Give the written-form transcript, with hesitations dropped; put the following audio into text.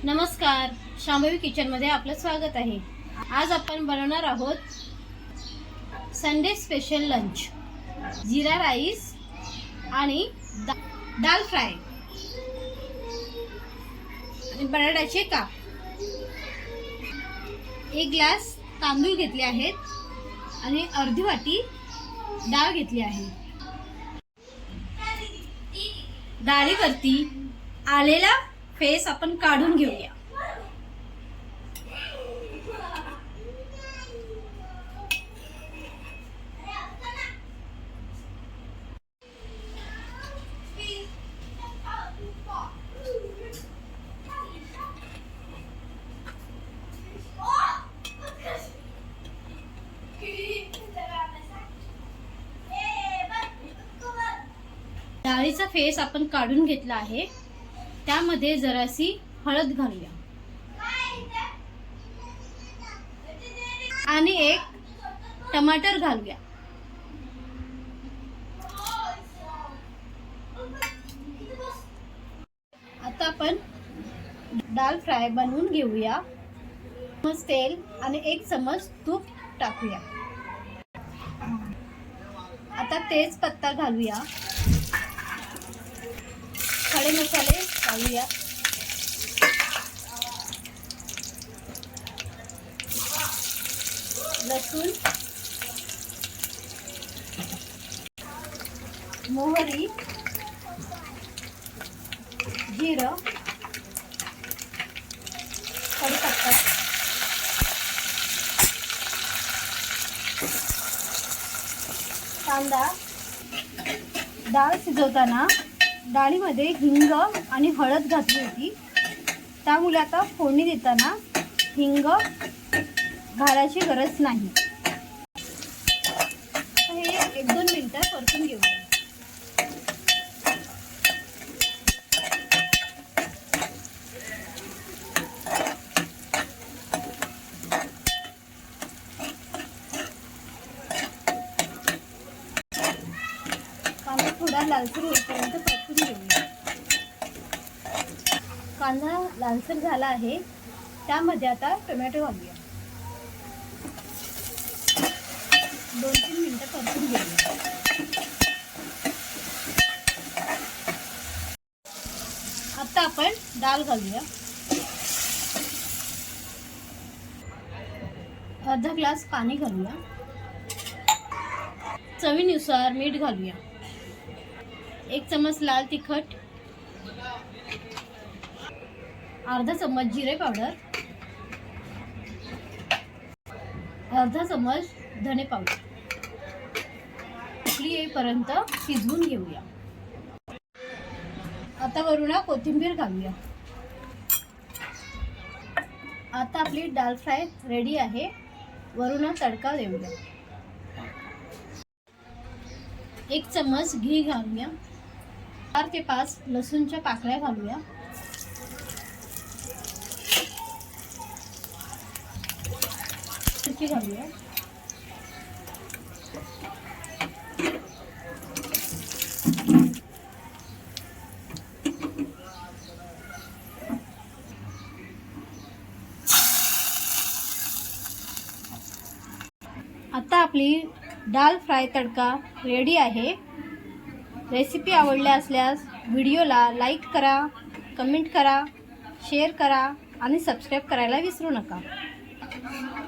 नमस्कार, शांभवी किचनमध्ये आपलं स्वागत आहे। आज आपण बनवणार आहोत संडे स्पेशल लंच, जीरा राईस आणि दाल फ्राय आणि बटाट्याचे काप। एक ग्लास तांदूळ घेतले आहेत आणि अर्धी वाटी डाळ घेतली आहे। डाळीवरती आलेला फेस आपण काढून घेऊया। डाळीचा फेस आपण काढून घेतला आहे। त्यामध्ये जरासी हळद घालूया आणि एक टमाटर घालूया। आता आपण दाल फ्राय बनवून घेऊया। चमच तेल आणि एक चमच तूप टाकूया। आता तेजपत्ता घालूया, खडे मसाले घालूया, लसूण, मोहरी, जिरं, कढीपत्ता, कांदा। डाळ शिजवताना डाळीमध्ये हिंग आणि हळद घातली होती, त्यामुळे आता फोडणी देताना हिंग घालायची गरज नाही। हे 1-2 मिनिटं परतून घेऊया। कांदा थोडा लालसर होईपर्यंत परतून घेऊया। कांदा लालसर झाला आहे, त्यामध्ये आता टोमॅटो घालूया। 2-3 मिनिटं परतून घेऊया। आता आपण डाळ घालूया। अर्धा ग्लास पाणी घालूया। चवीनुसार मीठ घालूया। 1 चमच लाल तिखट, अर्धा चमच जिरे पावडर, अर्धा चमच धने पावडर। उकळी येईपर्यंत शिजवून घेऊया। आता वरून कोथिंबीर घालूया। आता आपली दाल फ्राय रेडी आहे। वरून तडका देऊया। 1 चमच घी घालूया। 4 ते 5 लसूणच्या पाकळ्या घालूया। मिरची घालूया। आता आपली दाल फ्राय तडका रेडी आहे। रेसिपी आवडली असल्यास व्हिडिओला लाईक करा, कमेंट करा, शेअर करा आणि सबस्क्राईब करायला विसरू नका।